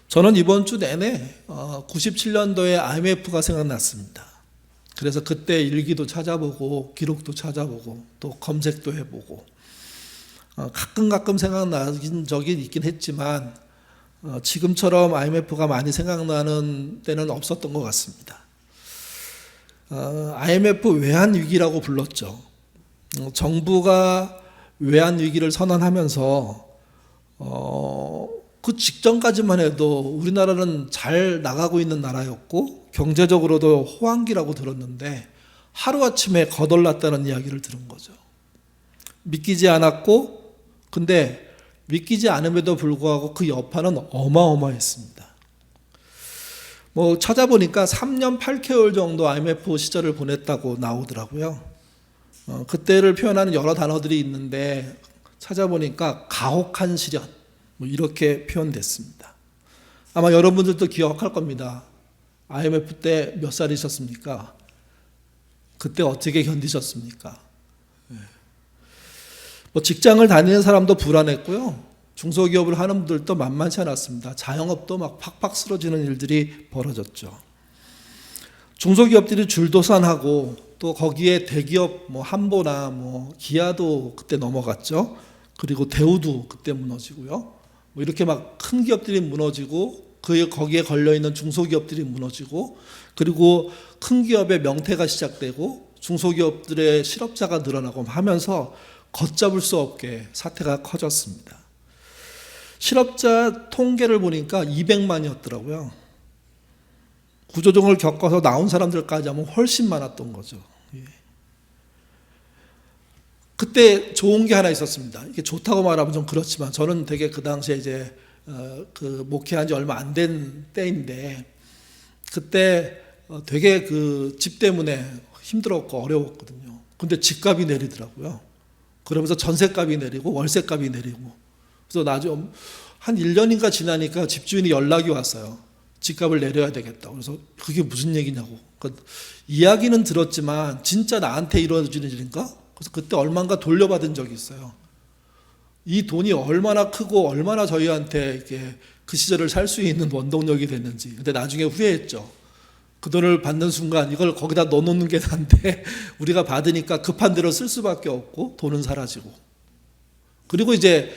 저는 이번 주 내내 97년도에 IMF가 생각났습니다. 그래서 그때 일기도 찾아보고 기록도 찾아보고 또 검색도 해보고 가끔 생각나긴 적이 있긴 했지만 지금처럼 IMF가 많이 생각나는 때는 없었던 것 같습니다. IMF 외환위기라고 불렀죠. 정부가 외환위기를 선언하면서 그 직전까지만 해도 우리나라는 잘 나가고 있는 나라였고 경제적으로도 호황기라고 들었는데 하루아침에 거덜났다는 이야기를 들은 거죠. 믿기지 않았고, 근데 믿기지 않음에도 불구하고 그 여파는 어마어마했습니다. 찾아보니까 3년 8개월 정도 IMF 시절을 보냈다고 나오더라고요. 그때를 표현하는 여러 단어들이 있는데 찾아보니까 가혹한 시련 이렇게 표현됐습니다. 아마 여러분들도 기억할 겁니다. IMF 때 몇 살이셨습니까? 그때 어떻게 견디셨습니까? 직장을 다니는 사람도 불안했고요. 중소기업을 하는 분들도 만만치 않았습니다. 자영업도 막 팍팍 쓰러지는 일들이 벌어졌죠. 중소기업들이 줄도산하고 또 거기에 대기업 한보나 기아도 그때 넘어갔죠. 그리고 대우도 그때 무너지고요. 이렇게 막 큰 기업들이 무너지고 거기에 걸려있는 중소기업들이 무너지고 그리고 큰 기업의 명태가 시작되고 중소기업들의 실업자가 늘어나고 하면서 걷잡을 수 없게 사태가 커졌습니다. 실업자 통계를 보니까 200만이었더라고요. 구조조정을 겪어서 나온 사람들까지 하면 훨씬 많았던 거죠. 그때 좋은 게 하나 있었습니다. 이게 좋다고 말하면 좀 그렇지만 저는 되게 그 당시에 이제 목회한 지 얼마 안 된 때인데 그때 되게 그 집 때문에 힘들었고 어려웠거든요. 근데 집값이 내리더라고요. 그러면서 전세값이 내리고 월세값이 내리고 그래서 나중에 한 1년인가 지나니까 집주인이 연락이 왔어요. 집값을 내려야 되겠다. 그래서 그게 무슨 얘기냐고. 그러니까 이야기는 들었지만 진짜 나한테 이루어지는 일인가? 그래서 그때 얼마인가 돌려받은 적이 있어요. 이 돈이 얼마나 크고 얼마나 저희한테 이렇게 그 시절을 살 수 있는 원동력이 됐는지. 근데 나중에 후회했죠. 그 돈을 받는 순간 이걸 거기다 넣어놓는 게 난데 우리가 받으니까 급한 대로 쓸 수밖에 없고 돈은 사라지고. 그리고 이제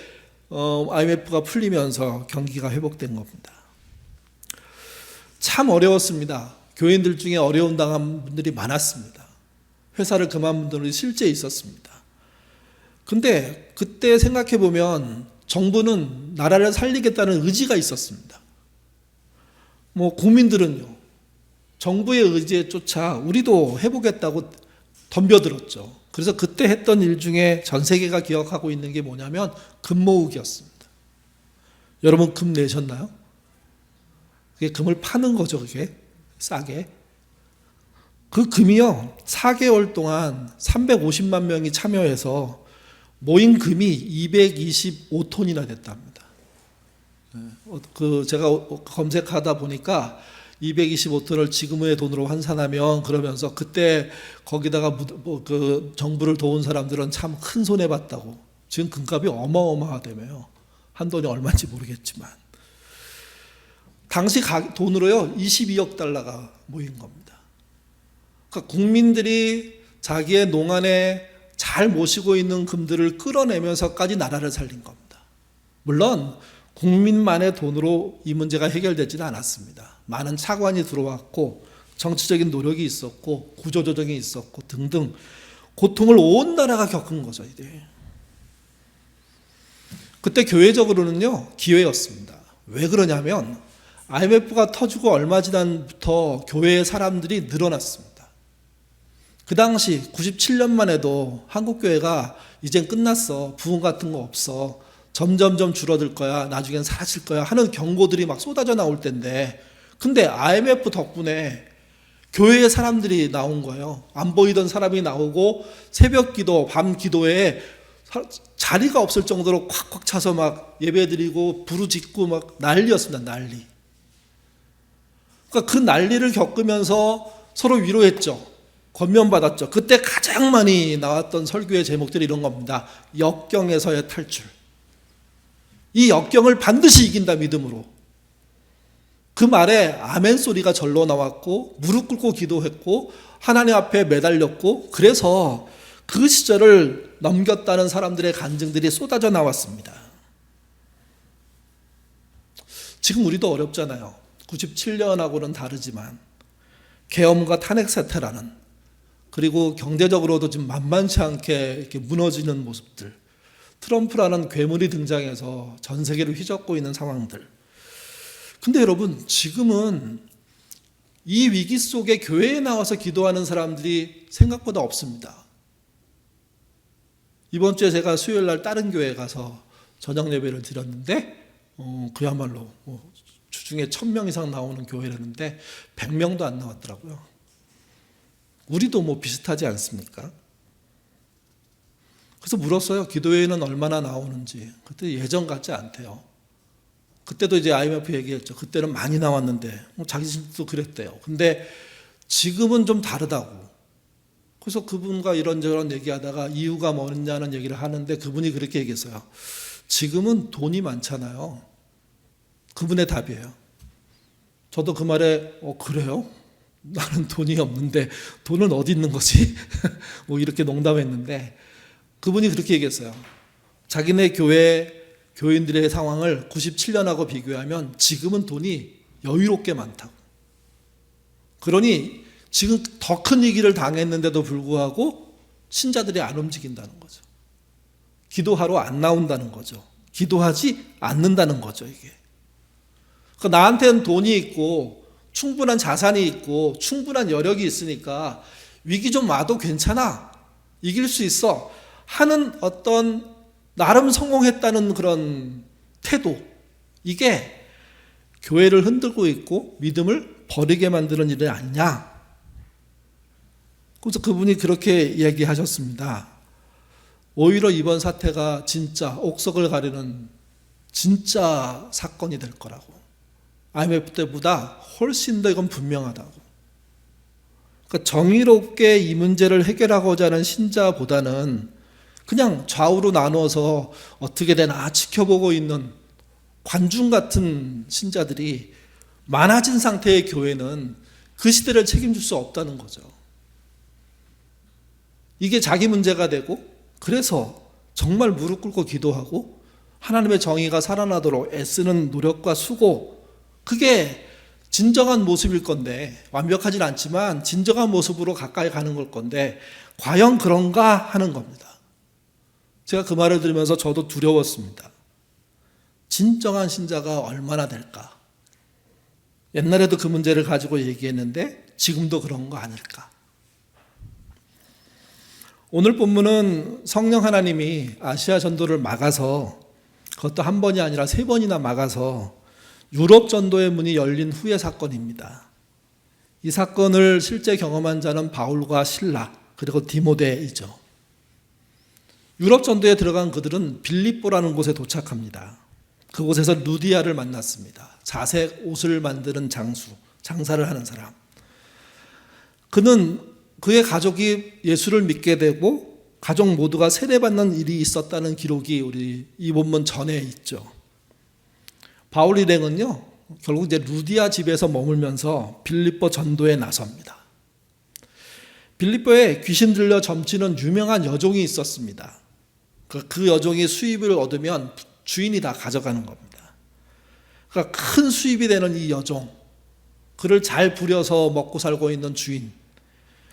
IMF가 풀리면서 경기가 회복된 겁니다. 참 어려웠습니다. 교인들 중에 어려움 당한 분들이 많았습니다. 회사를 그만둔 분들이 실제 있었습니다. 근데 그때 생각해 보면 정부는 나라를 살리겠다는 의지가 있었습니다. 국민들은요, 정부의 의지에 쫓아 우리도 해보겠다고 덤벼들었죠. 그래서 그때 했던 일 중에 전 세계가 기억하고 있는 게 뭐냐면 금 모으기였습니다. 여러분 금 내셨나요? 그게 금을 파는 거죠. 그게 싸게. 그 금이요 4개월 동안 350만 명이 참여해서 모인 금이 225톤이나 됐답니다. 제가 검색하다 보니까 225톤을 지금의 돈으로 환산하면 그러면서 그때 거기다가 그 정부를 도운 사람들은 참 큰 손해 봤다고. 지금 금값이 어마어마하다며요. 한 돈이 얼마인지 모르겠지만 당시 돈으로요 22억 달러가 모인 겁니다. 그러니까 국민들이 자기의 농안에 잘 모시고 있는 금들을 끌어내면서까지 나라를 살린 겁니다. 물론 국민만의 돈으로 이 문제가 해결되지는 않았습니다. 많은 차관이 들어왔고 정치적인 노력이 있었고 구조조정이 있었고 등등 고통을 온 나라가 겪은 거죠. 이제. 그때 교회적으로는요 기회였습니다. 왜 그러냐면 IMF가 터지고 얼마 지난부터 교회의 사람들이 늘어났습니다. 그 당시 97년만 해도 한국교회가 이젠 끝났어. 부흥 같은 거 없어. 점점점 줄어들 거야. 나중엔 사라질 거야. 하는 경고들이 막 쏟아져 나올 때인데 근데 IMF 덕분에 교회의 사람들이 나온 거예요. 안 보이던 사람이 나오고 새벽 기도, 밤 기도에 자리가 없을 정도로 콱콱 차서 막 예배드리고 부르짖고 막 난리였습니다. 난리. 그러니까 그 난리를 겪으면서 서로 위로했죠. 권면받았죠. 그때 가장 많이 나왔던 설교의 제목들이 이런 겁니다. 역경에서의 탈출. 이 역경을 반드시 이긴다 믿음으로. 그 말에 아멘 소리가 절로 나왔고 무릎 꿇고 기도했고 하나님 앞에 매달렸고 그래서 그 시절을 넘겼다는 사람들의 간증들이 쏟아져 나왔습니다. 지금 우리도 어렵잖아요. 97년하고는 다르지만 계엄과 탄핵 사태라는, 그리고 경제적으로도 지금 만만치 않게 이렇게 무너지는 모습들, 트럼프라는 괴물이 등장해서 전 세계를 휘젓고 있는 상황들. 근데 여러분, 지금은 이 위기 속에 교회에 나와서 기도하는 사람들이 생각보다 없습니다. 이번 주에 제가 수요일 날 다른 교회에 가서 저녁 예배를 드렸는데 그야말로 주중에 1000명 이상 나오는 교회라는데 100명도 안 나왔더라고요. 우리도 비슷하지 않습니까? 그래서 물었어요. 기도회는 얼마나 나오는지. 그때 예전 같지 않대요. 그때도 이제 IMF 얘기했죠. 그때는 많이 나왔는데 자기도 그랬대요. 근데 지금은 좀 다르다고. 그래서 그분과 이런저런 얘기하다가 이유가 뭐냐는 얘기를 하는데 그분이 그렇게 얘기했어요. 지금은 돈이 많잖아요. 그분의 답이에요. 저도 그 말에 그래요? 나는 돈이 없는데 돈은 어디 있는 거지? 이렇게 농담했는데 그분이 그렇게 얘기했어요. 자기네 교회 교인들의 상황을 97년하고 비교하면 지금은 돈이 여유롭게 많다고. 그러니 지금 더 큰 위기를 당했는데도 불구하고 신자들이 안 움직인다는 거죠. 기도하러 안 나온다는 거죠. 기도하지 않는다는 거죠, 이게. 그러니까 나한테는 돈이 있고 충분한 자산이 있고 충분한 여력이 있으니까 위기 좀 와도 괜찮아. 이길 수 있어. 하는 어떤 나름 성공했다는 그런 태도. 이게 교회를 흔들고 있고 믿음을 버리게 만드는 일이 아니냐. 그래서 그분이 그렇게 얘기하셨습니다. 오히려 이번 사태가 진짜 옥석을 가리는 진짜 사건이 될 거라고. IMF 때보다 훨씬 더 이건 분명하다고. 그러니까 정의롭게 이 문제를 해결하고자 하는 신자보다는 그냥 좌우로 나누어서 어떻게 되나 지켜보고 있는 관중 같은 신자들이 많아진 상태의 교회는 그 시대를 책임질 수 없다는 거죠. 이게 자기 문제가 되고 그래서 정말 무릎 꿇고 기도하고 하나님의 정의가 살아나도록 애쓰는 노력과 수고, 그게 진정한 모습일 건데, 완벽하진 않지만 진정한 모습으로 가까이 가는 걸 건데 과연 그런가 하는 겁니다. 제가 그 말을 들으면서 저도 두려웠습니다. 진정한 신자가 얼마나 될까? 옛날에도 그 문제를 가지고 얘기했는데 지금도 그런 거 아닐까? 오늘 본문은 성령 하나님이 아시아 전도를 막아서, 그것도 한 번이 아니라 3번이나 막아서 유럽 전도의 문이 열린 후의 사건입니다. 이 사건을 실제 경험한 자는 바울과 실라 그리고 디모데이죠. 유럽 전도에 들어간 그들은 빌립보라는 곳에 도착합니다. 그곳에서 루디아를 만났습니다. 자색 옷을 만드는 장사를 하는 사람. 그는 그의 가족이 예수를 믿게 되고 가족 모두가 세례받는 일이 있었다는 기록이 우리 이 본문 전에 있죠. 바울 일행은요, 결국 이제 루디아 집에서 머물면서 빌립보 전도에 나섭니다. 빌립보에 귀신 들려 점치는 유명한 여종이 있었습니다. 그 여종이 수입을 얻으면 주인이 다 가져가는 겁니다. 그러니까 큰 수입이 되는 이 여종, 그를 잘 부려서 먹고 살고 있는 주인.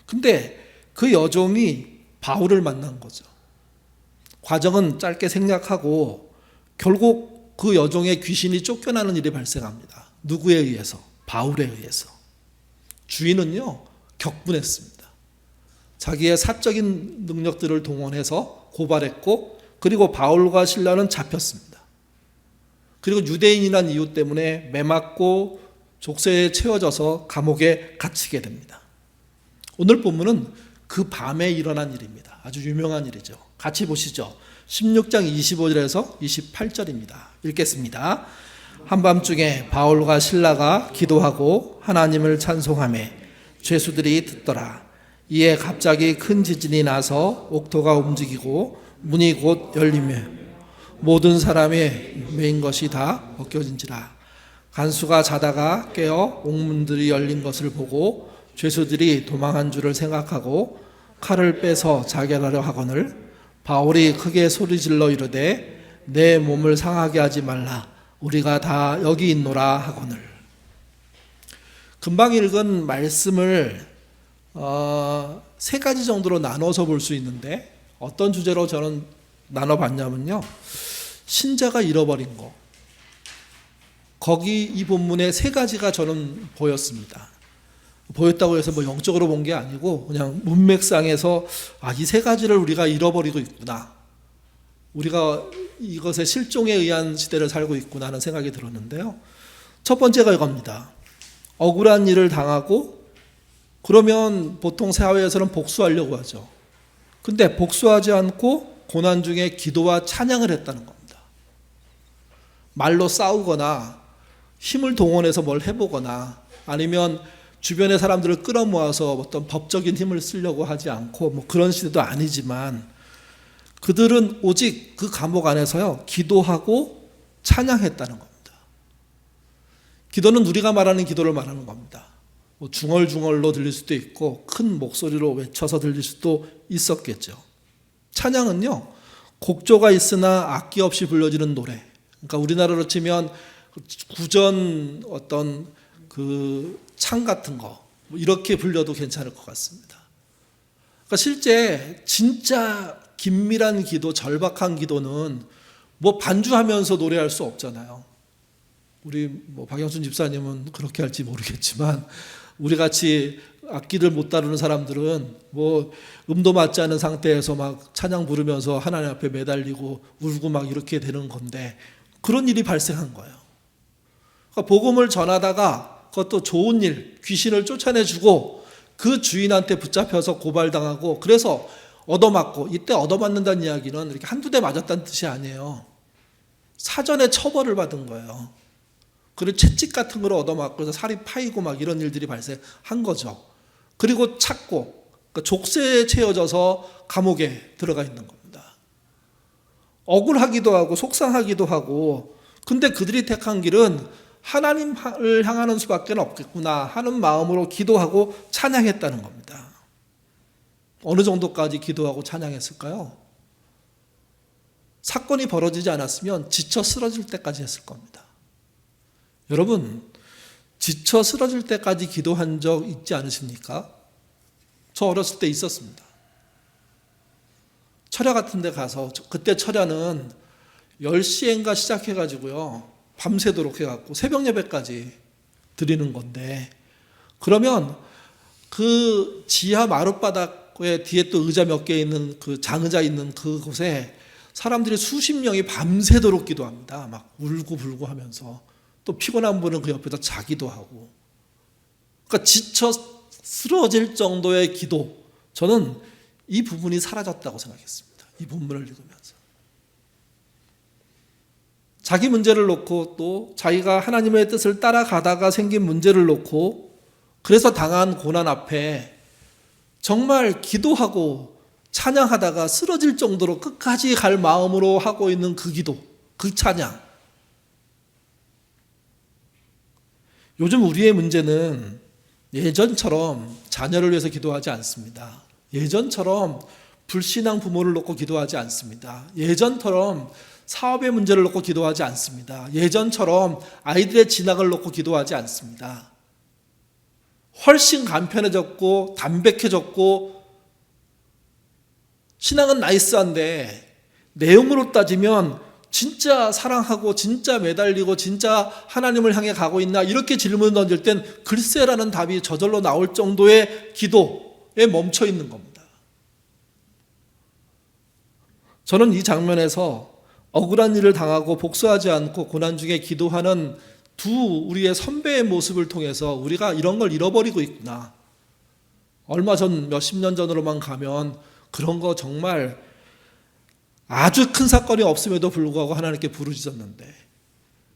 근데 그 여종이 바울을 만난 거죠. 과정은 짧게 생략하고 결국 그 여종의 귀신이 쫓겨나는 일이 발생합니다. 누구에 의해서? 바울에 의해서. 주인은요, 격분했습니다. 자기의 사적인 능력들을 동원해서 고발했고, 그리고 바울과 실라는 잡혔습니다. 그리고 유대인이란 이유 때문에 매맞고 족쇄에 채워져서 감옥에 갇히게 됩니다. 오늘 본문은 그 밤에 일어난 일입니다. 아주 유명한 일이죠. 같이 보시죠. 16장 25절에서 28절입니다. 읽겠습니다. 한밤중에 바울과 실라가 기도하고 하나님을 찬송하며 죄수들이 듣더라. 이에 갑자기 큰 지진이 나서 옥토가 움직이고 문이 곧 열리며 모든 사람의 매인 것이 다 벗겨진지라. 간수가 자다가 깨어 옥문들이 열린 것을 보고 죄수들이 도망한 줄을 생각하고 칼을 빼서 자결하려 하거늘 바울이 크게 소리질러 이르되 내 몸을 상하게 하지 말라 우리가 다 여기 있노라 하거늘. 금방 읽은 말씀을 세 가지 정도로 나눠서 볼 수 있는데 어떤 주제로 저는 나눠봤냐면요, 신자가 잃어버린 거, 거기 이 본문에 세 가지가 저는 보였습니다. 보였다고 해서 뭐 영적으로 본 게 아니고 그냥 문맥상에서 이 세 가지를 우리가 잃어버리고 있구나, 우리가 이것의 실종에 의한 시대를 살고 있구나 하는 생각이 들었는데요. 첫 번째가 이겁니다. 억울한 일을 당하고 그러면 보통 사회에서는 복수하려고 하죠. 근데 복수하지 않고 고난 중에 기도와 찬양을 했다는 겁니다. 말로 싸우거나 힘을 동원해서 뭘 해보거나 아니면 주변의 사람들을 끌어모아서 어떤 법적인 힘을 쓰려고 하지 않고 뭐 그런 시대도 아니지만 그들은 오직 그 감옥 안에서요 기도하고 찬양했다는 겁니다. 기도는 우리가 말하는 기도를 말하는 겁니다. 뭐 중얼중얼로 들릴 수도 있고 큰 목소리로 외쳐서 들릴 수도 있었겠죠. 찬양은요 곡조가 있으나 악기 없이 불려지는 노래. 그러니까 우리나라로 치면 구전 어떤 그 창 같은 거 이렇게 불려도 괜찮을 것 같습니다. 그러니까 실제 진짜 긴밀한 기도, 절박한 기도는 뭐 반주하면서 노래할 수 없잖아요. 우리 뭐 박영순 집사님은 그렇게 할지 모르겠지만 우리 같이 악기를 못 다루는 사람들은 뭐 음도 맞지 않은 상태에서 막 찬양 부르면서 하나님 앞에 매달리고 울고 막 이렇게 되는 건데 그런 일이 발생한 거예요. 그러니까 복음을 전하다가 그것도 좋은 일, 귀신을 쫓아내주고 그 주인한테 붙잡혀서 고발당하고 그래서 얻어맞고, 이때 얻어맞는다는 이야기는 이렇게 한두 대 맞았다는 뜻이 아니에요. 사전에 처벌을 받은 거예요. 그리고 채찍 같은 걸 얻어맞고 그래서 살이 파이고 막 이런 일들이 발생한 거죠. 그리고 찾고 그러니까 족쇄에 채워져서 감옥에 들어가 있는 겁니다. 억울하기도 하고 속상하기도 하고, 근데 그들이 택한 길은 하나님을 향하는 수밖에 없겠구나 하는 마음으로 기도하고 찬양했다는 겁니다. 어느 정도까지 기도하고 찬양했을까요? 사건이 벌어지지 않았으면 지쳐 쓰러질 때까지 했을 겁니다. 여러분, 지쳐 쓰러질 때까지 기도한 적 있지 않으십니까? 저 어렸을 때 있었습니다. 철야 같은 데 가서, 그때 철야는 10시인가 시작해가지고요 밤새도록 해갖고 새벽 예배까지 드리는 건데, 그러면 그 지하 마룻바닥에 뒤에 또 의자 몇 개 있는 그 장의자 있는 그곳에 사람들이 수십 명이 밤새도록 기도합니다. 막 울고 불고 하면서 또 피곤한 분은 그 옆에서 자기도 하고, 그러니까 지쳐 쓰러질 정도의 기도, 저는 이 부분이 사라졌다고 생각했습니다. 이 본문을 읽으면서 자기 문제를 놓고 또 자기가 하나님의 뜻을 따라가다가 생긴 문제를 놓고 그래서 당한 고난 앞에 정말 기도하고 찬양하다가 쓰러질 정도로 끝까지 갈 마음으로 하고 있는 그 기도, 그 찬양. 요즘 우리의 문제는 예전처럼 자녀를 위해서 기도하지 않습니다. 예전처럼 불신앙 부모를 놓고 기도하지 않습니다. 예전처럼 사업의 문제를 놓고 기도하지 않습니다. 예전처럼 아이들의 진학을 놓고 기도하지 않습니다. 훨씬 간편해졌고 담백해졌고 신앙은 나이스한데 내용으로 따지면 진짜 사랑하고 진짜 매달리고 진짜 하나님을 향해 가고 있나 이렇게 질문 던질 땐 글쎄라는 답이 저절로 나올 정도의 기도에 멈춰 있는 겁니다. 저는 이 장면에서 억울한 일을 당하고 복수하지 않고 고난 중에 기도하는 두 우리의 선배의 모습을 통해서 우리가 이런 걸 잃어버리고 있구나. 얼마 전 몇십 년 전으로만 가면 그런 거 정말 아주 큰 사건이 없음에도 불구하고 하나님께 부르짖었는데,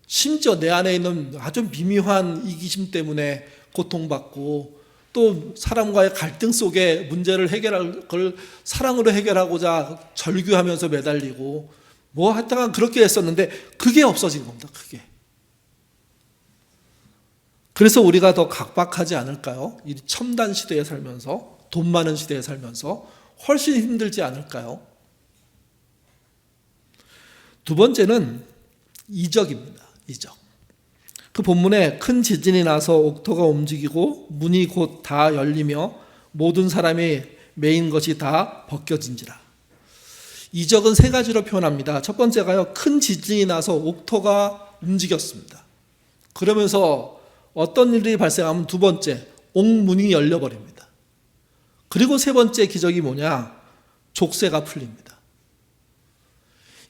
심지어 내 안에 있는 아주 미묘한 이기심 때문에 고통받고 또 사람과의 갈등 속에 문제를 해결할 걸 사랑으로 해결하고자 절규하면서 매달리고 뭐 하여튼 그렇게 했었는데 그게 없어진 겁니다. 그게. 그래서 우리가 더 각박하지 않을까요? 이 첨단 시대에 살면서, 돈 많은 시대에 살면서 훨씬 힘들지 않을까요? 두 번째는 이적입니다. 이적. 그 본문에 큰 지진이 나서 옥토가 움직이고 문이 곧 다 열리며 모든 사람이 메인 것이 다 벗겨진지라. 이적은 세 가지로 표현합니다. 첫 번째가요, 큰 지진이 나서 옥토가 움직였습니다. 그러면서 어떤 일이 발생하면 두 번째, 옥문이 열려버립니다. 그리고 세 번째 기적이 뭐냐? 족쇄가 풀립니다.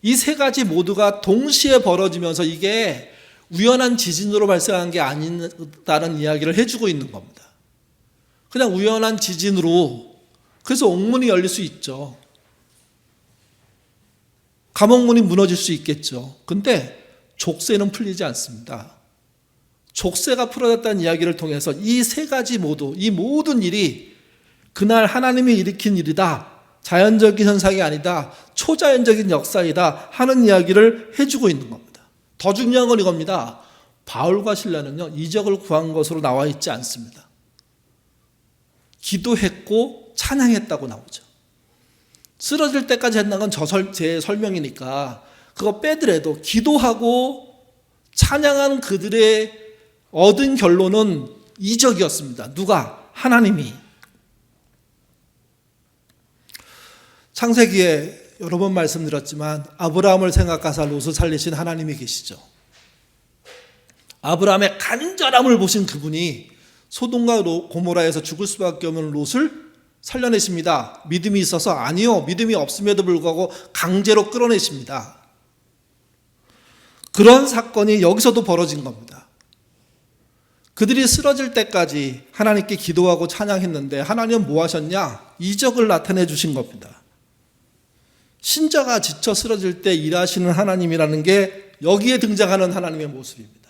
이 세 가지 모두가 동시에 벌어지면서 이게 우연한 지진으로 발생한 게 아니다는 이야기를 해주고 있는 겁니다. 그냥 우연한 지진으로, 그래서 옥문이 열릴 수 있죠. 감옥문이 무너질 수 있겠죠. 근데 족쇄는 풀리지 않습니다. 족쇄가 풀어졌다는 이야기를 통해서 이 세 가지 모두, 이 모든 일이 그날 하나님이 일으킨 일이다, 자연적인 현상이 아니다, 초자연적인 역사이다 하는 이야기를 해주고 있는 겁니다. 더 중요한 건 이겁니다. 바울과 실라는요, 이적을 구한 것으로 나와 있지 않습니다. 기도했고 찬양했다고 나오죠. 쓰러질 때까지 했다는 건 제 설명이니까 그거 빼더라도 기도하고 찬양한 그들의 얻은 결론은 이적이었습니다. 누가? 하나님이. 창세기에 여러 번 말씀드렸지만 아브라함을 생각하사 롯을 살리신 하나님이 계시죠. 아브라함의 간절함을 보신 그분이 소돔과 고모라에서 죽을 수밖에 없는 롯을 살려내십니다. 믿음이 있어서? 아니요. 믿음이 없음에도 불구하고 강제로 끌어내십니다. 그런 사건이 여기서도 벌어진 겁니다. 그들이 쓰러질 때까지 하나님께 기도하고 찬양했는데 하나님은 뭐 하셨냐? 이적을 나타내 주신 겁니다. 신자가 지쳐 쓰러질 때 일하시는 하나님이라는 게 여기에 등장하는 하나님의 모습입니다.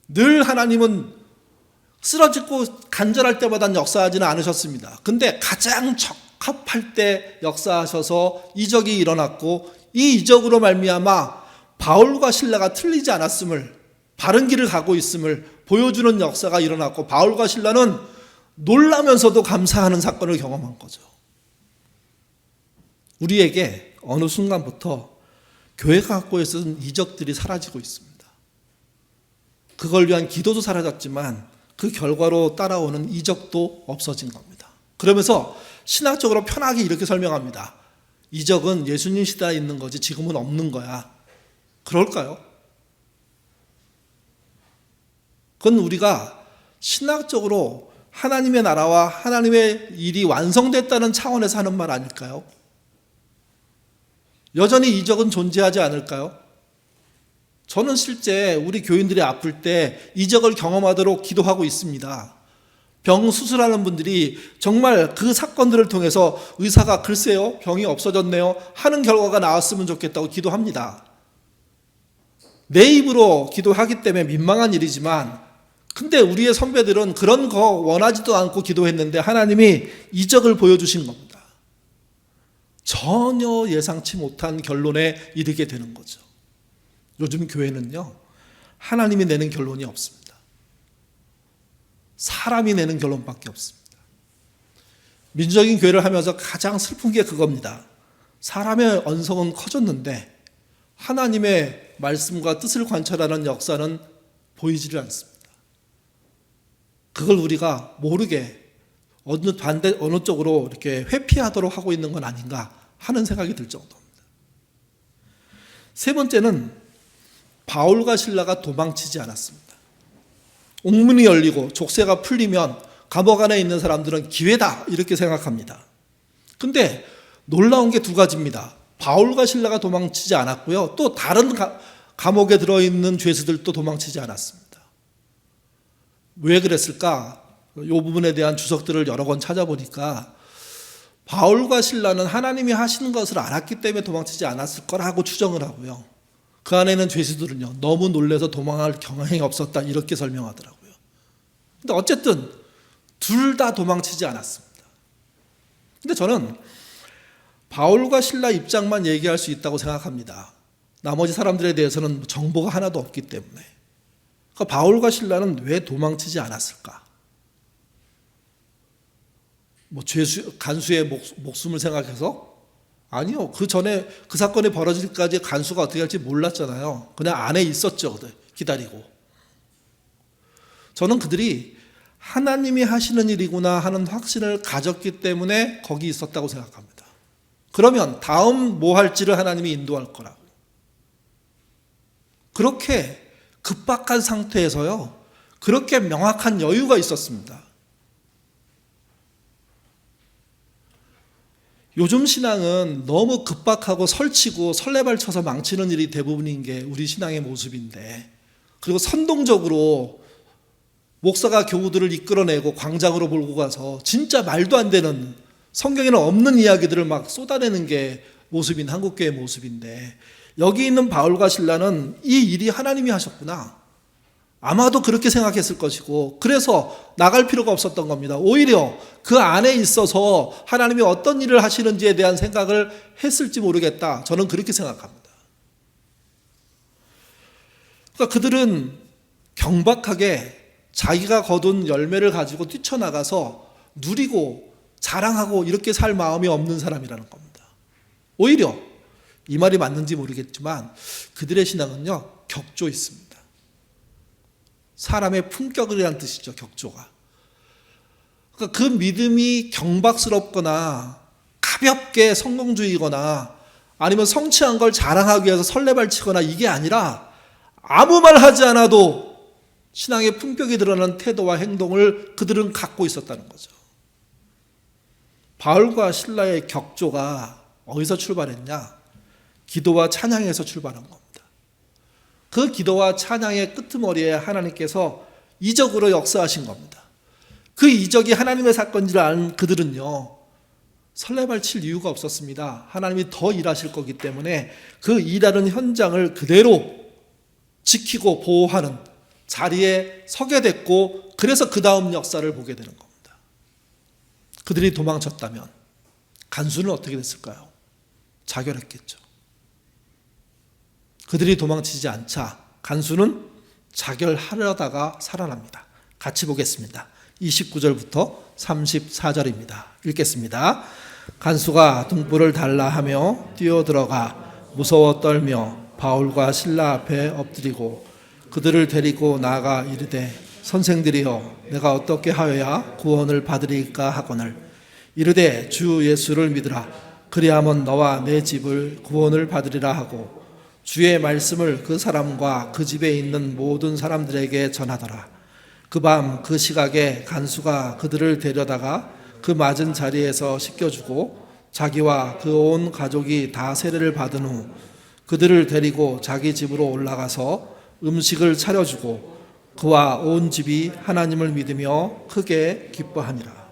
늘 하나님은 쓰러지고 간절할 때마다 역사하지는 않으셨습니다. 근데 가장 적합할 때 역사하셔서 이적이 일어났고, 이 이적으로 말미암아 바울과 실라가 틀리지 않았음을, 바른 길을 가고 있음을 보여주는 역사가 일어났고, 바울과 실라는 놀라면서도 감사하는 사건을 경험한 거죠. 우리에게 어느 순간부터 교회가 갖고 있었던 이적들이 사라지고 있습니다. 그걸 위한 기도도 사라졌지만 그 결과로 따라오는 이적도 없어진 겁니다. 그러면서 신학적으로 편하게 이렇게 설명합니다. 이적은 예수님 시대에 있는 거지 지금은 없는 거야. 그럴까요? 그건 우리가 신학적으로 하나님의 나라와 하나님의 일이 완성됐다는 차원에서 하는 말 아닐까요? 여전히 이적은 존재하지 않을까요? 저는 실제 우리 교인들이 아플 때 이적을 경험하도록 기도하고 있습니다. 병 수술하는 분들이 정말 그 사건들을 통해서 의사가 글쎄요, 병이 없어졌네요 하는 결과가 나왔으면 좋겠다고 기도합니다. 내 입으로 기도하기 때문에 민망한 일이지만, 근데 우리의 선배들은 그런 거 원하지도 않고 기도했는데 하나님이 이적을 보여주신 겁니다. 전혀 예상치 못한 결론에 이르게 되는 거죠. 요즘 교회는요, 하나님이 내는 결론이 없습니다. 사람이 내는 결론밖에 없습니다. 민주적인 교회를 하면서 가장 슬픈 게 그겁니다. 사람의 언성은 커졌는데 하나님의 말씀과 뜻을 관철하는 역사는 보이지를 않습니다. 그걸 우리가 모르게 어느 쪽으로 이렇게 회피하도록 하고 있는 건 아닌가 하는 생각이 들 정도입니다. 세 번째는 바울과 실라가 도망치지 않았습니다. 옥문이 열리고 족쇄가 풀리면 감옥 안에 있는 사람들은 기회다 이렇게 생각합니다. 근데 놀라운 게 두 가지입니다. 바울과 실라가 도망치지 않았고요, 또 다른 감옥에 들어있는 죄수들도 도망치지 않았습니다. 왜 그랬을까? 이 부분에 대한 주석들을 여러 번 찾아보니까 바울과 실라는 하나님이 하시는 것을 알았기 때문에 도망치지 않았을 거라고 추정을 하고요, 그 안에는 죄수들은요 너무 놀라서 도망할 경향이 없었다 이렇게 설명하더라고요. 근데 어쨌든 둘 다 도망치지 않았습니다. 근데 저는 바울과 실라 입장만 얘기할 수 있다고 생각합니다. 나머지 사람들에 대해서는 정보가 하나도 없기 때문에. 그러니까 바울과 실라는 왜 도망치지 않았을까? 간수의 목숨을 생각해서? 아니요. 그 전에 그 사건이 벌어질까지 간수가 어떻게 할지 몰랐잖아요. 그냥 안에 있었죠. 기다리고. 저는 그들이 하나님이 하시는 일이구나 하는 확신을 가졌기 때문에 거기 있었다고 생각합니다. 그러면 다음 뭐 할지를 하나님이 인도할 거라고. 그렇게 급박한 상태에서요, 그렇게 명확한 여유가 있었습니다. 요즘 신앙은 너무 급박하고 설치고 설레발쳐서 망치는 일이 대부분인 게 우리 신앙의 모습인데, 그리고 선동적으로 목사가 교우들을 이끌어내고 광장으로 몰고 가서 진짜 말도 안 되는, 성경에는 없는 이야기들을 막 쏟아내는 게 모습인 한국교회의 모습인데, 여기 있는 바울과 실라는 이 일이 하나님이 하셨구나, 아마도 그렇게 생각했을 것이고, 그래서 나갈 필요가 없었던 겁니다. 오히려 그 안에 있어서 하나님이 어떤 일을 하시는지에 대한 생각을 했을지 모르겠다, 저는 그렇게 생각합니다. 그러니까 그들은 경박하게 자기가 거둔 열매를 가지고 뛰쳐나가서 누리고 자랑하고 이렇게 살 마음이 없는 사람이라는 겁니다. 오히려 이 말이 맞는지 모르겠지만 그들의 신앙은요, 격조 있습니다. 사람의 품격이라는 뜻이죠, 격조가. 그러니까 그 믿음이 경박스럽거나 가볍게 성공주의거나 아니면 성취한 걸 자랑하기 위해서 설레발치거나 이게 아니라 아무 말 하지 않아도 신앙의 품격이 드러나는 태도와 행동을 그들은 갖고 있었다는 거죠. 바울과 실라의 격조가 어디서 출발했냐? 기도와 찬양에서 출발한 겁니다. 그 기도와 찬양의 끄트머리에 하나님께서 이적으로 역사하신 겁니다. 그 이적이 하나님의 사건인 줄 아는 그들은요, 설레발칠 이유가 없었습니다. 하나님이 더 일하실 거기 때문에 그 일하는 현장을 그대로 지키고 보호하는 자리에 서게 됐고, 그래서 그 다음 역사를 보게 되는 겁니다. 그들이 도망쳤다면 간수는 어떻게 됐을까요? 자결했겠죠. 그들이 도망치지 않자 간수는 자결하려다가 살아납니다. 같이 보겠습니다. 29절부터 34절입니다. 읽겠습니다. 간수가 등불을 달라 하며 뛰어들어가 무서워 떨며 바울과 실라 앞에 엎드리고 그들을 데리고 나아가 이르되 선생들이여 내가 어떻게 하여야 구원을 받으리까 하거늘 이르되 주 예수를 믿으라 그리하면 너와 내 집을 구원을 받으리라 하고 주의 말씀을 그 사람과 그 집에 있는 모든 사람들에게 전하더라. 그 밤 그 시각에 간수가 그들을 데려다가 그 맞은 자리에서 씻겨주고 자기와 그 온 가족이 다 세례를 받은 후 그들을 데리고 자기 집으로 올라가서 음식을 차려주고 그와 온 집이 하나님을 믿으며 크게 기뻐하니라.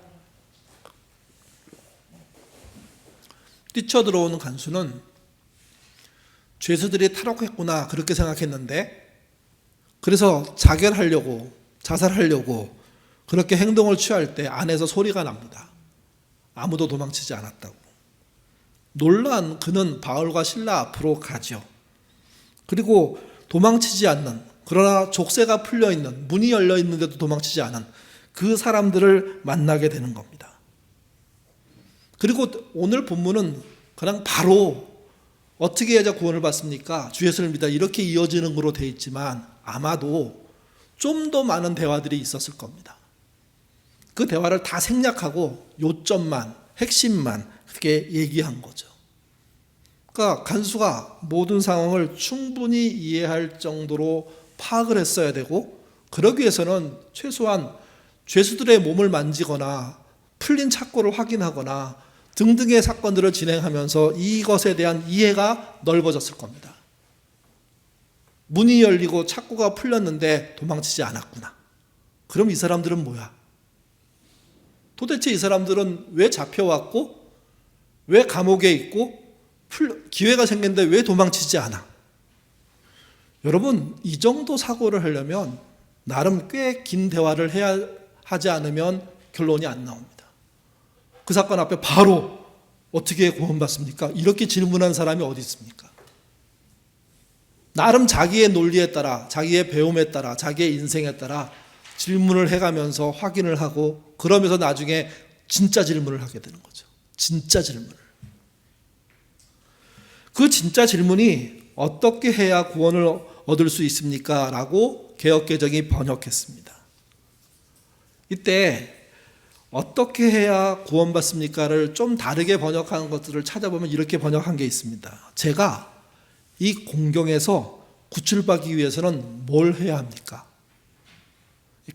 뛰쳐들어오는 간수는 죄수들이 탈옥했구나 그렇게 생각했는데, 그래서 자결하려고 자살하려고 그렇게 행동을 취할 때 안에서 소리가 납니다. 아무도 도망치지 않았다고. 놀란 그는 바울과 실라 앞으로 가죠. 그리고 도망치지 않는, 그러나 족쇄가 풀려있는, 문이 열려있는데도 도망치지 않은 그 사람들을 만나게 되는 겁니다. 그리고 오늘 본문은 그냥 바로 어떻게 해야 구원을 받습니까? 주 예수를 믿다 이렇게 이어지는 거로 되어 있지만 아마도 좀 더 많은 대화들이 있었을 겁니다. 그 대화를 다 생략하고 요점만, 핵심만 그렇게 얘기한 거죠. 그러니까 간수가 모든 상황을 충분히 이해할 정도로 파악을 했어야 되고, 그러기 위해서는 최소한 죄수들의 몸을 만지거나 풀린 착고를 확인하거나 등등의 사건들을 진행하면서 이것에 대한 이해가 넓어졌을 겁니다. 문이 열리고 착고가 풀렸는데 도망치지 않았구나. 그럼 이 사람들은 뭐야? 도대체 이 사람들은 왜 잡혀왔고 왜 감옥에 있고 기회가 생겼는데 왜 도망치지 않아? 여러분, 이 정도 사고를 하려면 나름 꽤 긴 대화를 해야 하지 않으면 결론이 안 나옵니다. 그 사건 앞에 바로 어떻게 구원받습니까? 이렇게 질문한 사람이 어디 있습니까? 나름 자기의 논리에 따라, 자기의 배움에 따라, 자기의 인생에 따라 질문을 해가면서 확인을 하고, 그러면서 나중에 진짜 질문을 하게 되는 거죠. 진짜 질문을. 그 진짜 질문이 어떻게 해야 구원을 얻을 수 있습니까? 라고 개역개정이 번역했습니다. 이때 어떻게 해야 구원받습니까를 좀 다르게 번역한 것들을 찾아보면 이렇게 번역한 게 있습니다. 제가 이 공경에서 구출받기 위해서는 뭘 해야 합니까?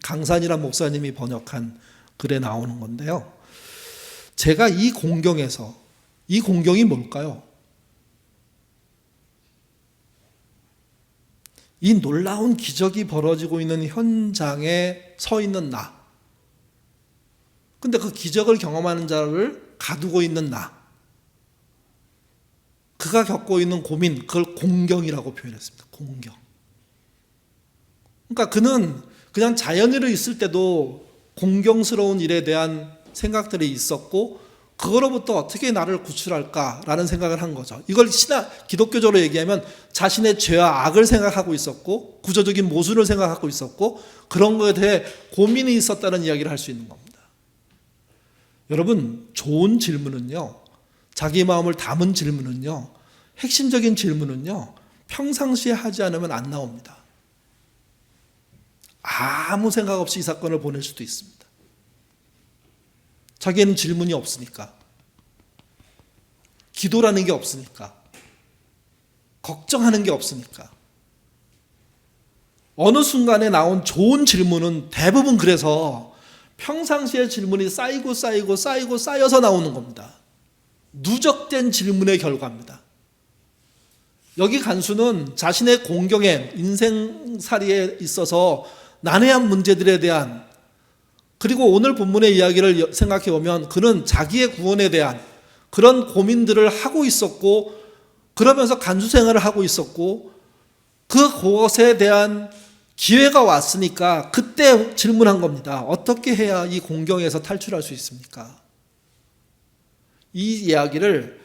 강산이란 목사님이 번역한 글에 나오는 건데요. 제가 이 공경에서, 이 공경이 뭘까요? 이 놀라운 기적이 벌어지고 있는 현장에 서 있는 나. 근데 그 기적을 경험하는 자를 가두고 있는 나. 그가 겪고 있는 고민, 그걸 공경이라고 표현했습니다. 공경. 그러니까 그는 그냥 자연으로 있을 때도 공경스러운 일에 대한 생각들이 있었고, 그거로부터 어떻게 나를 구출할까라는 생각을 한 거죠. 이걸 기독교적으로 얘기하면 자신의 죄와 악을 생각하고 있었고, 구조적인 모순을 생각하고 있었고, 그런 것에 대해 고민이 있었다는 이야기를 할 수 있는 겁니다. 여러분, 좋은 질문은요, 자기 마음을 담은 질문은요, 핵심적인 질문은요, 평상시에 하지 않으면 안 나옵니다. 아무 생각 없이 이 사건을 보낼 수도 있습니다. 자기에는 질문이 없으니까, 기도라는 게 없으니까, 걱정하는 게 없으니까. 어느 순간에 나온 좋은 질문은 대부분 그래서 평상시에 질문이 쌓여서 나오는 겁니다. 누적된 질문의 결과입니다. 여기 간수는 자신의 공경에, 인생살이에 있어서 난해한 문제들에 대한, 그리고 오늘 본문의 이야기를 생각해 보면 그는 자기의 구원에 대한 그런 고민들을 하고 있었고, 그러면서 간수 생활을 하고 있었고, 그것에 대한 기회가 왔으니까 그때 질문한 겁니다. 어떻게 해야 이 공경에서 탈출할 수 있습니까? 이 이야기를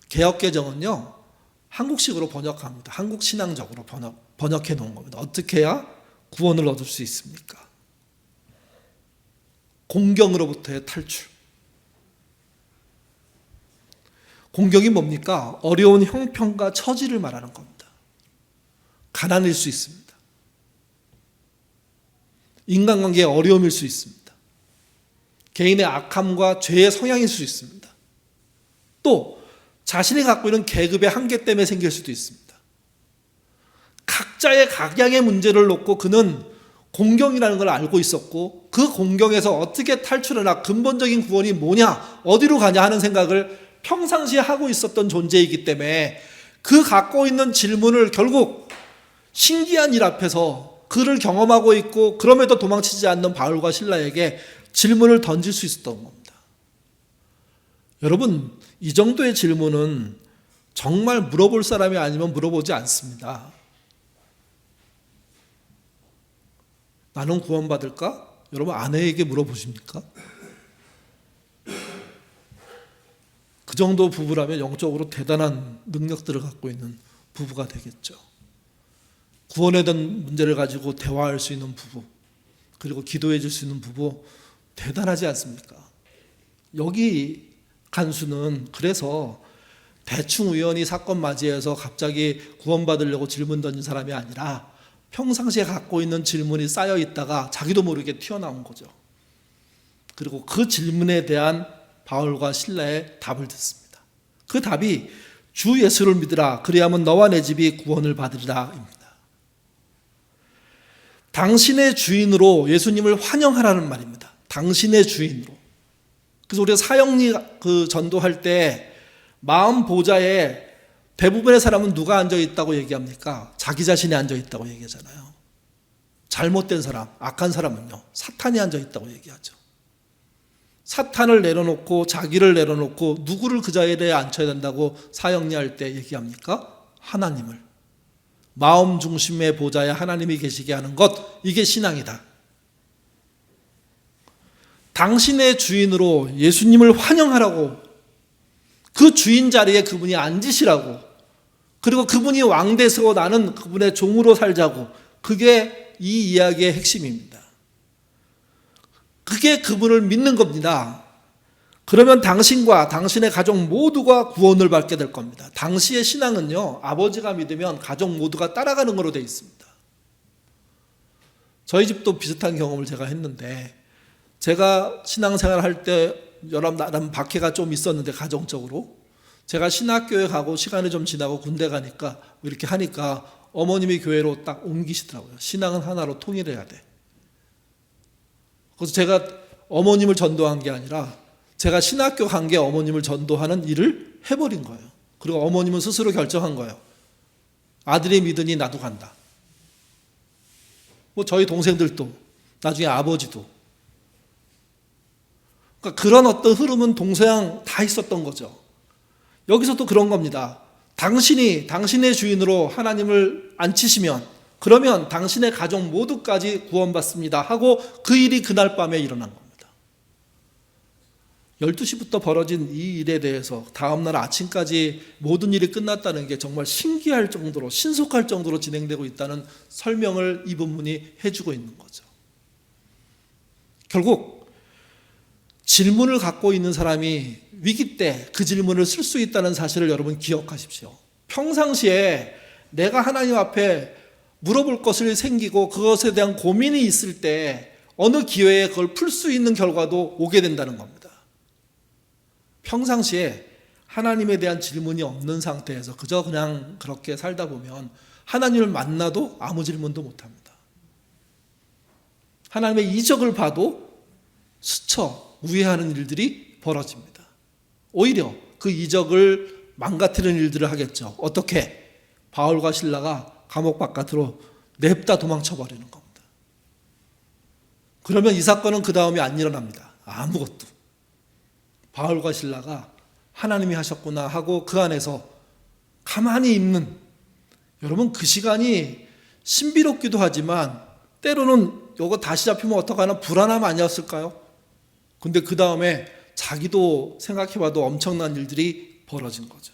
개역개정은요, 한국식으로 번역합니다. 한국 신앙적으로 번역해 놓은 겁니다. 어떻게 해야 구원을 얻을 수 있습니까? 공경으로부터의 탈출. 공경이 뭡니까? 어려운 형편과 처지를 말하는 겁니다. 가난일 수 있습니다. 인간관계의 어려움일 수 있습니다. 개인의 악함과 죄의 성향일 수 있습니다. 또 자신이 갖고 있는 계급의 한계 때문에 생길 수도 있습니다. 각자의 각양의 문제를 놓고 그는 공경이라는 걸 알고 있었고, 그 공경에서 어떻게 탈출하나, 근본적인 구원이 뭐냐, 어디로 가냐 하는 생각을 평상시에 하고 있었던 존재이기 때문에 그 갖고 있는 질문을 결국 신기한 일 앞에서 그를 경험하고 있고 그럼에도 도망치지 않는 바울과 실라에게 질문을 던질 수 있었던 겁니다. 여러분, 이 정도의 질문은 정말 물어볼 사람이 아니면 물어보지 않습니다. 나는 구원받을까? 여러분, 아내에게 물어보십니까? 그 정도 부부라면 영적으로 대단한 능력들을 갖고 있는 부부가 되겠죠. 구원에 대한 문제를 가지고 대화할 수 있는 부부, 그리고 기도해 줄 수 있는 부부, 대단하지 않습니까? 여기 간수는 그래서 대충 우연히 사건 맞이해서 갑자기 구원받으려고 질문 던진 사람이 아니라 평상시에 갖고 있는 질문이 쌓여 있다가 자기도 모르게 튀어나온 거죠. 그리고 그 질문에 대한 바울과 실라의 답을 듣습니다. 그 답이 주 예수를 믿으라, 그리하면 너와 내 집이 구원을 받으리라 입니다. 당신의 주인으로 예수님을 환영하라는 말입니다. 당신의 주인으로. 그래서 우리가 사형리 전도할 때 마음 보좌에 대부분의 사람은 누가 앉아 있다고 얘기합니까? 자기 자신이 앉아 있다고 얘기하잖아요. 잘못된 사람, 악한 사람은요, 사탄이 앉아 있다고 얘기하죠. 사탄을 내려놓고 자기를 내려놓고 누구를 그 자리에 앉혀야 된다고 사형리할 때 얘기합니까? 하나님을. 마음 중심의 보좌에 하나님이 계시게 하는 것, 이게 신앙이다. 당신의 주인으로 예수님을 환영하라고, 그 주인 자리에 그분이 앉으시라고, 그리고 그분이 왕 되시고 나는 그분의 종으로 살자고. 그게 이 이야기의 핵심입니다. 그게 그분을 믿는 겁니다. 그러면 당신과 당신의 가족 모두가 구원을 받게 될 겁니다. 당시의 신앙은요, 아버지가 믿으면 가족 모두가 따라가는 거로 되어 있습니다. 저희 집도 비슷한 경험을 제가 했는데, 제가 신앙생활 할 때 나름 박해가 좀 있었는데, 가정적으로 제가 신학교에 가고 시간이 좀 지나고 군대 가니까 이렇게 하니까 어머님이 교회로 딱 옮기시더라고요. 신앙은 하나로 통일해야 돼. 그래서 제가 어머님을 전도한 게 아니라 제가 신학교 간 게 어머님을 전도하는 일을 해버린 거예요. 그리고 어머님은 스스로 결정한 거예요. 아들이 믿으니 나도 간다. 뭐 저희 동생들도, 나중에 아버지도. 그러니까 그런 어떤 흐름은 동서양 다 있었던 거죠. 여기서도 그런 겁니다. 당신이 당신의 주인으로 하나님을 앉히시면, 그러면 당신의 가족 모두까지 구원받습니다 하고 그 일이 그날 밤에 일어난 겁니다. 12시부터 벌어진 이 일에 대해서 다음날 아침까지 모든 일이 끝났다는 게 정말 신기할 정도로, 신속할 정도로 진행되고 있다는 설명을 이 본문이 해주고 있는 거죠. 결국 질문을 갖고 있는 사람이 위기 때 그 질문을 쓸 수 있다는 사실을 여러분 기억하십시오. 평상시에 내가 하나님 앞에 물어볼 것을 생기고 그것에 대한 고민이 있을 때 어느 기회에 그걸 풀 수 있는 결과도 오게 된다는 겁니다. 평상시에 하나님에 대한 질문이 없는 상태에서 그저 그냥 그렇게 살다 보면 하나님을 만나도 아무 질문도 못합니다. 하나님의 이적을 봐도 스쳐 우회하는 일들이 벌어집니다. 오히려 그 이적을 망가뜨리는 일들을 하겠죠. 어떻게? 바울과 실라가 감옥 바깥으로 냅다 도망쳐버리는 겁니다. 그러면 이 사건은 그 다음에 안 일어납니다. 아무것도. 바울과 실라가 하나님이 하셨구나 하고 그 안에서 가만히 있는, 여러분 그 시간이 신비롭기도 하지만 때로는 이거 다시 잡히면 어떡하나 불안함 아니었을까요? 근데 그 다음에 자기도 생각해봐도 엄청난 일들이 벌어진 거죠.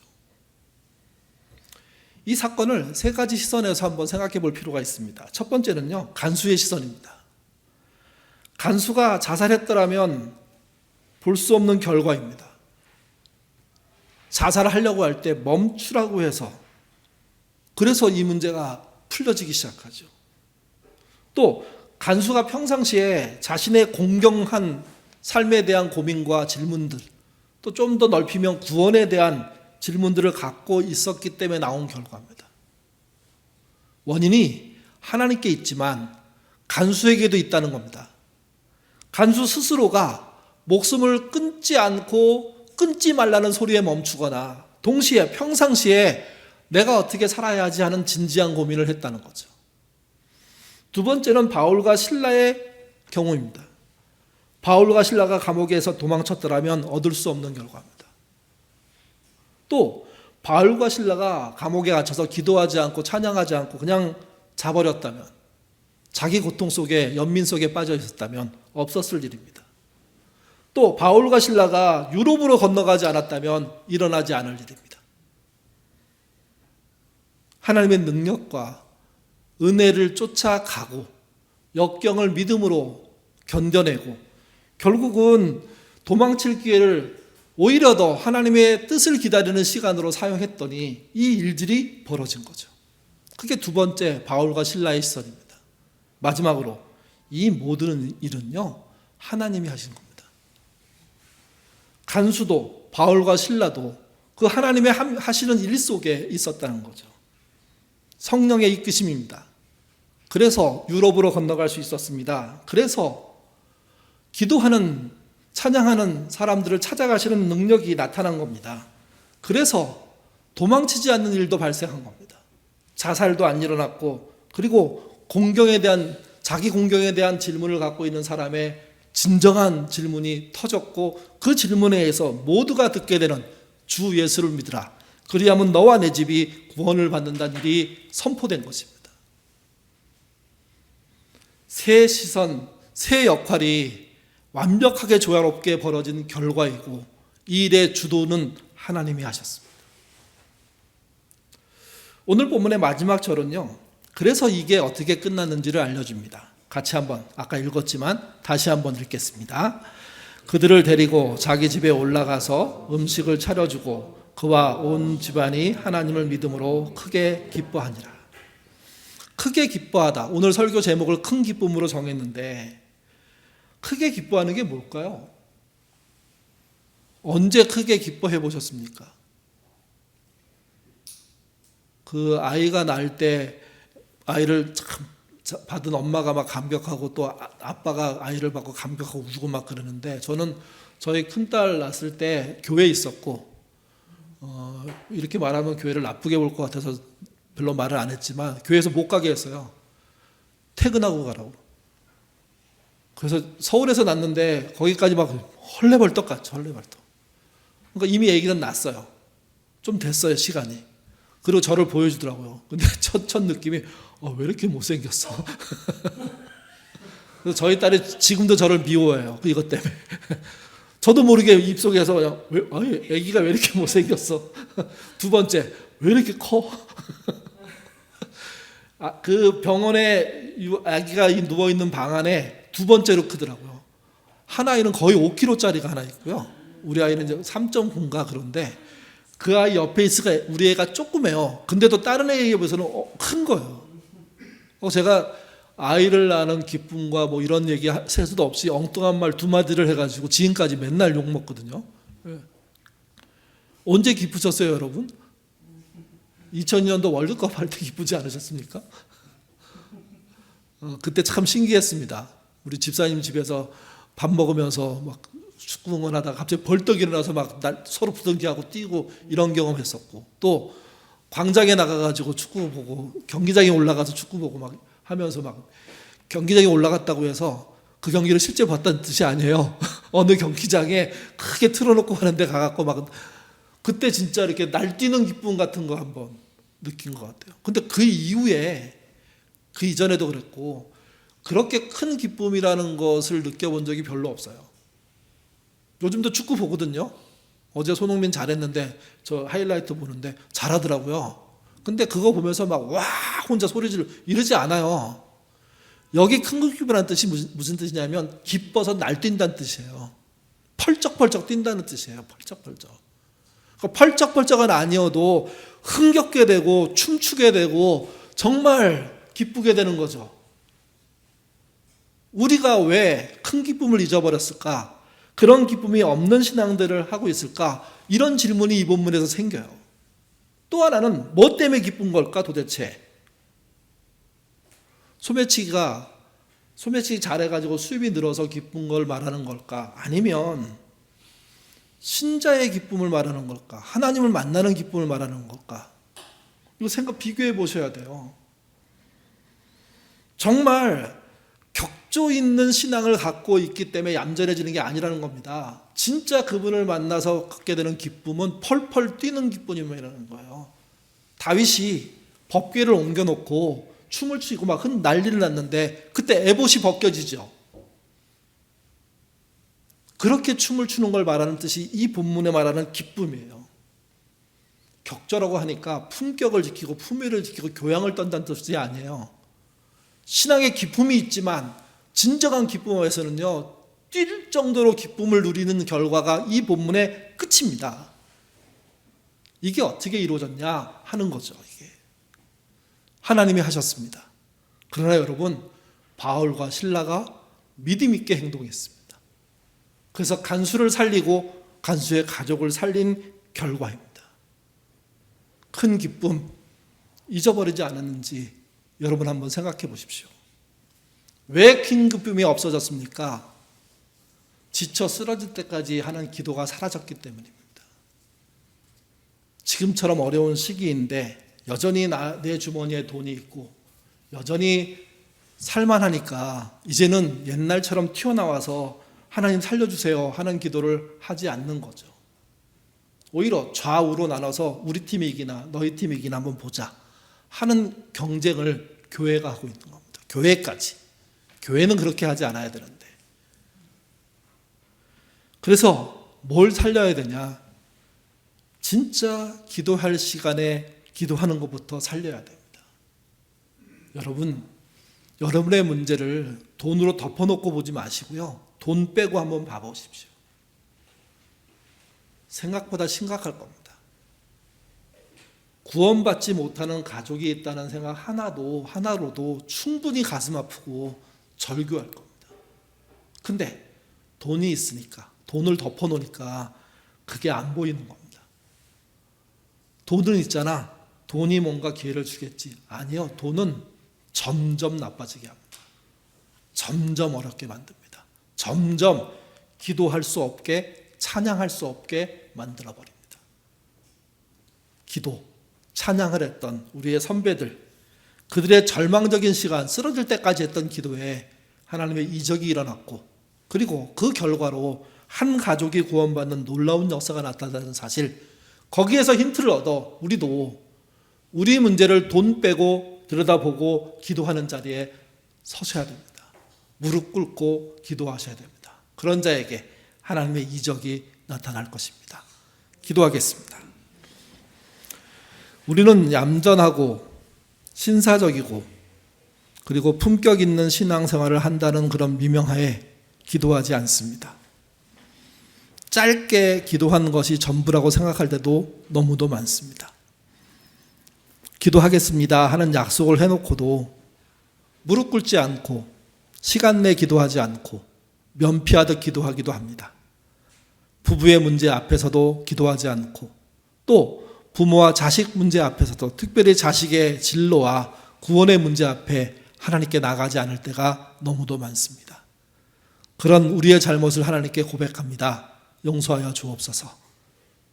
이 사건을 세 가지 시선에서 한번 생각해 볼 필요가 있습니다. 첫 번째는요, 간수의 시선입니다. 간수가 자살했더라면 볼 수 없는 결과입니다. 자살을 하려고 할 때 멈추라고 해서, 그래서 이 문제가 풀려지기 시작하죠. 또 간수가 평상시에 자신의 공경한 삶에 대한 고민과 질문들, 또 좀 더 넓히면 구원에 대한 질문들을 갖고 있었기 때문에 나온 결과입니다. 원인이 하나님께 있지만 간수에게도 있다는 겁니다. 간수 스스로가 목숨을 끊지 않고 끊지 말라는 소리에 멈추거나 동시에 평상시에 내가 어떻게 살아야 하지 하는 진지한 고민을 했다는 거죠. 두 번째는 바울과 실라의 경우입니다. 바울과 실라가 감옥에서 도망쳤더라면 얻을 수 없는 결과입니다. 또 바울과 실라가 감옥에 갇혀서 기도하지 않고 찬양하지 않고 그냥 자버렸다면, 자기 고통 속에 연민 속에 빠져 있었다면 없었을 일입니다. 또 바울과 실라가 유럽으로 건너가지 않았다면 일어나지 않을 일입니다. 하나님의 능력과 은혜를 쫓아가고 역경을 믿음으로 견뎌내고 결국은 도망칠 기회를 오히려 더 하나님의 뜻을 기다리는 시간으로 사용했더니 이 일들이 벌어진 거죠. 그게 두 번째 바울과 실라의 시선입니다. 마지막으로 이 모든 일은요, 하나님이 하신 겁니다. 간수도 바울과 실라도 그 하나님의 하시는 일 속에 있었다는 거죠. 성령의 이끄심입니다. 그래서 유럽으로 건너갈 수 있었습니다. 그래서 기도하는, 찬양하는 사람들을 찾아가시는 능력이 나타난 겁니다. 그래서 도망치지 않는 일도 발생한 겁니다. 자살도 안 일어났고, 그리고 자기 공경에 대한 질문을 갖고 있는 사람의 진정한 질문이 터졌고, 그 질문에 의해서 모두가 듣게 되는 주 예수를 믿으라, 그리하면 너와 내 집이 구원을 받는다는 일이 선포된 것입니다. 새 시선, 새 역할이 완벽하게 조화롭게 벌어진 결과이고, 이 일의 주도는 하나님이 하셨습니다. 오늘 본문의 마지막 절은요, 그래서 이게 어떻게 끝났는지를 알려줍니다. 같이 한번, 아까 읽었지만 다시 한번 읽겠습니다. 그들을 데리고 자기 집에 올라가서 음식을 차려주고 그와 온 집안이 하나님을 믿음으로 크게 기뻐하니라. 크게 기뻐하다. 오늘 설교 제목을 큰 기쁨으로 정했는데, 크게 기뻐하는 게 뭘까요? 언제 크게 기뻐해 보셨습니까? 그 아이가 날 때 아이를 참 받은 엄마가 막 감격하고 또 아빠가 아이를 받고 감격하고 울고 막 그러는데, 저는 저희 큰딸 낳았을 때 교회에 있었고, 이렇게 말하면 교회를 나쁘게 볼 것 같아서 별로 말을 안 했지만 교회에서 못 가게 했어요. 퇴근하고 가라고. 그래서 서울에서 났는데 거기까지 막 헐레벌떡 갔죠. 헐레벌떡. 그러니까 이미 아기는 났어요. 좀 됐어요, 시간이. 그리고 저를 보여주더라고요. 근데 첫 느낌이 왜 이렇게 못생겼어? 그래서 저희 딸이 지금도 저를 미워해요. 이것 때문에. 저도 모르게 입속에서 아기가 왜 이렇게 못생겼어? 두 번째, 왜 이렇게 커? 그 병원에 아기가 누워있는 방 안에 두 번째로 크더라고요. 한 아이는 거의 5kg짜리가 하나 있고요. 우리 아이는 이제 3.9인가 그런데, 그 아이 옆에 있으니까 우리 애가 조그매요. 근데도 다른 애에 비해서는 큰 거예요. 제가 아이를 낳는 기쁨과 뭐 이런 얘기 할 수도 없이 엉뚱한 말 두 마디를 해가지고 지금까지 맨날 욕 먹거든요. 언제 기쁘셨어요, 여러분? 2002년도 월드컵 할 때 기쁘지 않으셨습니까? 그때 참 신기했습니다. 우리 집사님 집에서 밥 먹으면서 막 축구 응원하다가 갑자기 벌떡 일어나서 막 서로 부둥키하고 뛰고 이런 경험했었고, 또 광장에 나가가지고 축구 보고, 경기장에 올라가서 축구 보고 막 하면서 막, 경기장에 올라갔다고 해서 그 경기를 실제 봤다는 뜻이 아니에요. 어느 경기장에 크게 틀어놓고 하는데 가갖고 막, 그때 진짜 이렇게 날뛰는 기쁨 같은 거 한번 느낀 것 같아요. 근데 그 이후에, 그 이전에도 그랬고, 그렇게 큰 기쁨이라는 것을 느껴본 적이 별로 없어요. 요즘도 축구 보거든요. 어제 손흥민 잘했는데 저 하이라이트 보는데 잘하더라고요. 근데 그거 보면서 막 와 혼자 소리 지르 이러지 않아요. 여기 큰 기쁨이라는 뜻이 무슨 뜻이냐면 기뻐서 날뛴다는 뜻이에요. 펄쩍펄쩍 뛴다는 뜻이에요. 펄쩍펄쩍. 펄쩍펄쩍은 아니어도 흥겹게 되고 춤추게 되고 정말 기쁘게 되는 거죠. 우리가 왜 큰 기쁨을 잊어버렸을까? 그런 기쁨이 없는 신앙들을 하고 있을까? 이런 질문이 이 본문에서 생겨요. 또 하나는 뭐 때문에 기쁜 걸까 도대체? 소매치기 잘해가지고 수입이 늘어서 기쁜 걸 말하는 걸까? 아니면 신자의 기쁨을 말하는 걸까? 하나님을 만나는 기쁨을 말하는 걸까? 이거 비교해 보셔야 돼요. 정말 격조 있는 신앙을 갖고 있기 때문에 얌전해지는 게 아니라는 겁니다. 진짜 그분을 만나서 갖게 되는 기쁨은 펄펄 뛰는 기쁨이라는 거예요. 다윗이 법궤를 옮겨놓고 춤을 추고 막 난리를 났는데 그때 에봇이 벗겨지죠. 그렇게 춤을 추는 걸 말하는 뜻이 이 본문에 말하는 기쁨이에요. 격조라고 하니까 품격을 지키고 품위를 지키고 교양을 떤다는 뜻이 아니에요. 신앙에 기쁨이 있지만 진정한 기쁨에서는요, 뛸 정도로 기쁨을 누리는 결과가 이 본문의 끝입니다. 이게 어떻게 이루어졌냐 하는 거죠. 이게 하나님이 하셨습니다. 그러나 여러분, 바울과 실라가 믿음 있게 행동했습니다. 그래서 간수를 살리고 간수의 가족을 살린 결과입니다. 큰 기쁨 잊어버리지 않았는지 여러분 한번 생각해 보십시오. 왜 큰 기쁨이 없어졌습니까? 지쳐 쓰러질 때까지 하는 기도가 사라졌기 때문입니다. 지금처럼 어려운 시기인데 여전히 내 주머니에 돈이 있고 여전히 살만하니까 이제는 옛날처럼 튀어나와서 하나님 살려주세요 하는 기도를 하지 않는 거죠. 오히려 좌우로 나눠서 우리 팀이 이기나 너희 팀이 이기나 한번 보자 하는 경쟁을 교회가 하고 있는 겁니다. 교회까지. 교회는 그렇게 하지 않아야 되는데. 그래서 뭘 살려야 되냐? 진짜 기도할 시간에 기도하는 것부터 살려야 됩니다. 여러분, 여러분의 문제를 돈으로 덮어놓고 보지 마시고요. 돈 빼고 한번 봐보십시오. 생각보다 심각할 겁니다. 구원받지 못하는 가족이 있다는 생각 하나로도 충분히 가슴 아프고 절규할 겁니다. 근데 돈이 있으니까, 돈을 덮어놓으니까 그게 안 보이는 겁니다. 돈은 있잖아. 돈이 뭔가 기회를 주겠지. 아니요. 돈은 점점 나빠지게 합니다. 점점 어렵게 만듭니다. 점점 기도할 수 없게, 찬양할 수 없게 만들어버립니다. 기도, 찬양을 했던 우리의 선배들, 그들의 절망적인 시간, 쓰러질 때까지 했던 기도에 하나님의 이적이 일어났고, 그리고 그 결과로 한 가족이 구원받는 놀라운 역사가 나타나는 사실, 거기에서 힌트를 얻어 우리도 우리 문제를 돈 빼고 들여다보고 기도하는 자리에 서셔야 됩니다. 무릎 꿇고 기도하셔야 됩니다. 그런 자에게 하나님의 이적이 나타날 것입니다. 기도하겠습니다. 우리는 얌전하고 신사적이고 그리고 품격 있는 신앙생활을 한다는 그런 미명하에 기도하지 않습니다. 짧게 기도하는 것이 전부라고 생각할 때도 너무도 많습니다. 기도하겠습니다 하는 약속을 해놓고도 무릎 꿇지 않고 시간 내 기도하지 않고 면피하듯 기도하기도 합니다. 부부의 문제 앞에서도 기도하지 않고 또 부모와 자식 문제 앞에서도 특별히 자식의 진로와 구원의 문제 앞에 하나님께 나가지 않을 때가 너무도 많습니다. 그런 우리의 잘못을 하나님께 고백합니다. 용서하여 주옵소서.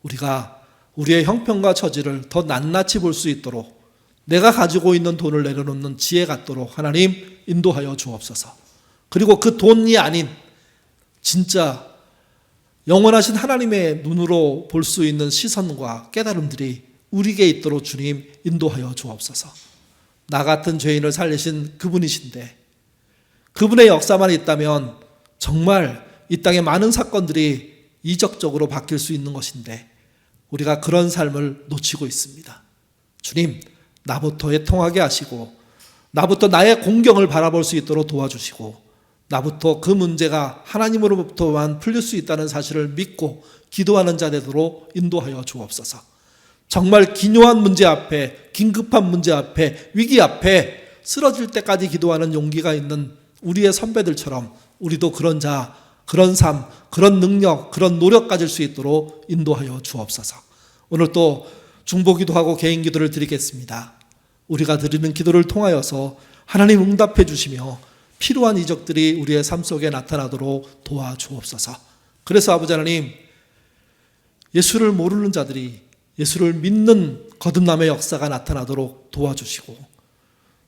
우리가 우리의 형편과 처지를 더 낱낱이 볼 수 있도록 내가 가지고 있는 돈을 내려놓는 지혜 갖도록 하나님 인도하여 주옵소서. 그리고 그 돈이 아닌 진짜 영원하신 하나님의 눈으로 볼 수 있는 시선과 깨달음들이 우리에게 있도록 주님 인도하여 주옵소서. 나 같은 죄인을 살리신 그분이신데 그분의 역사만 있다면 정말 이 땅의 많은 사건들이 이적적으로 바뀔 수 있는 것인데 우리가 그런 삶을 놓치고 있습니다. 주님, 나부터 애통하게 하시고 나부터 나의 공경을 바라볼 수 있도록 도와주시고 나부터 그 문제가 하나님으로부터만 풀릴 수 있다는 사실을 믿고 기도하는 자 되도록 인도하여 주옵소서. 정말 기묘한 문제 앞에, 긴급한 문제 앞에, 위기 앞에 쓰러질 때까지 기도하는 용기가 있는 우리의 선배들처럼 우리도 그런 자, 그런 삶, 그런 능력, 그런 노력 가질 수 있도록 인도하여 주옵소서. 오늘 또 중보기도하고 개인기도를 드리겠습니다. 우리가 드리는 기도를 통하여서 하나님 응답해 주시며 필요한 이적들이 우리의 삶 속에 나타나도록 도와주옵소서. 그래서 아버지 하나님, 예수를 모르는 자들이 예수를 믿는 거듭남의 역사가 나타나도록 도와주시고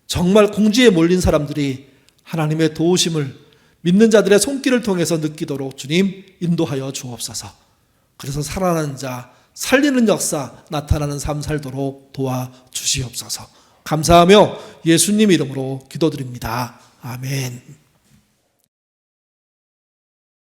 정말 공지에 몰린 사람들이 하나님의 도우심을 믿는 자들의 손길을 통해서 느끼도록 주님 인도하여 주옵소서. 그래서 살아나는 자, 살리는 역사 나타나는 삶 살도록 도와주시옵소서. 감사하며 예수님 이름으로 기도드립니다. 아멘.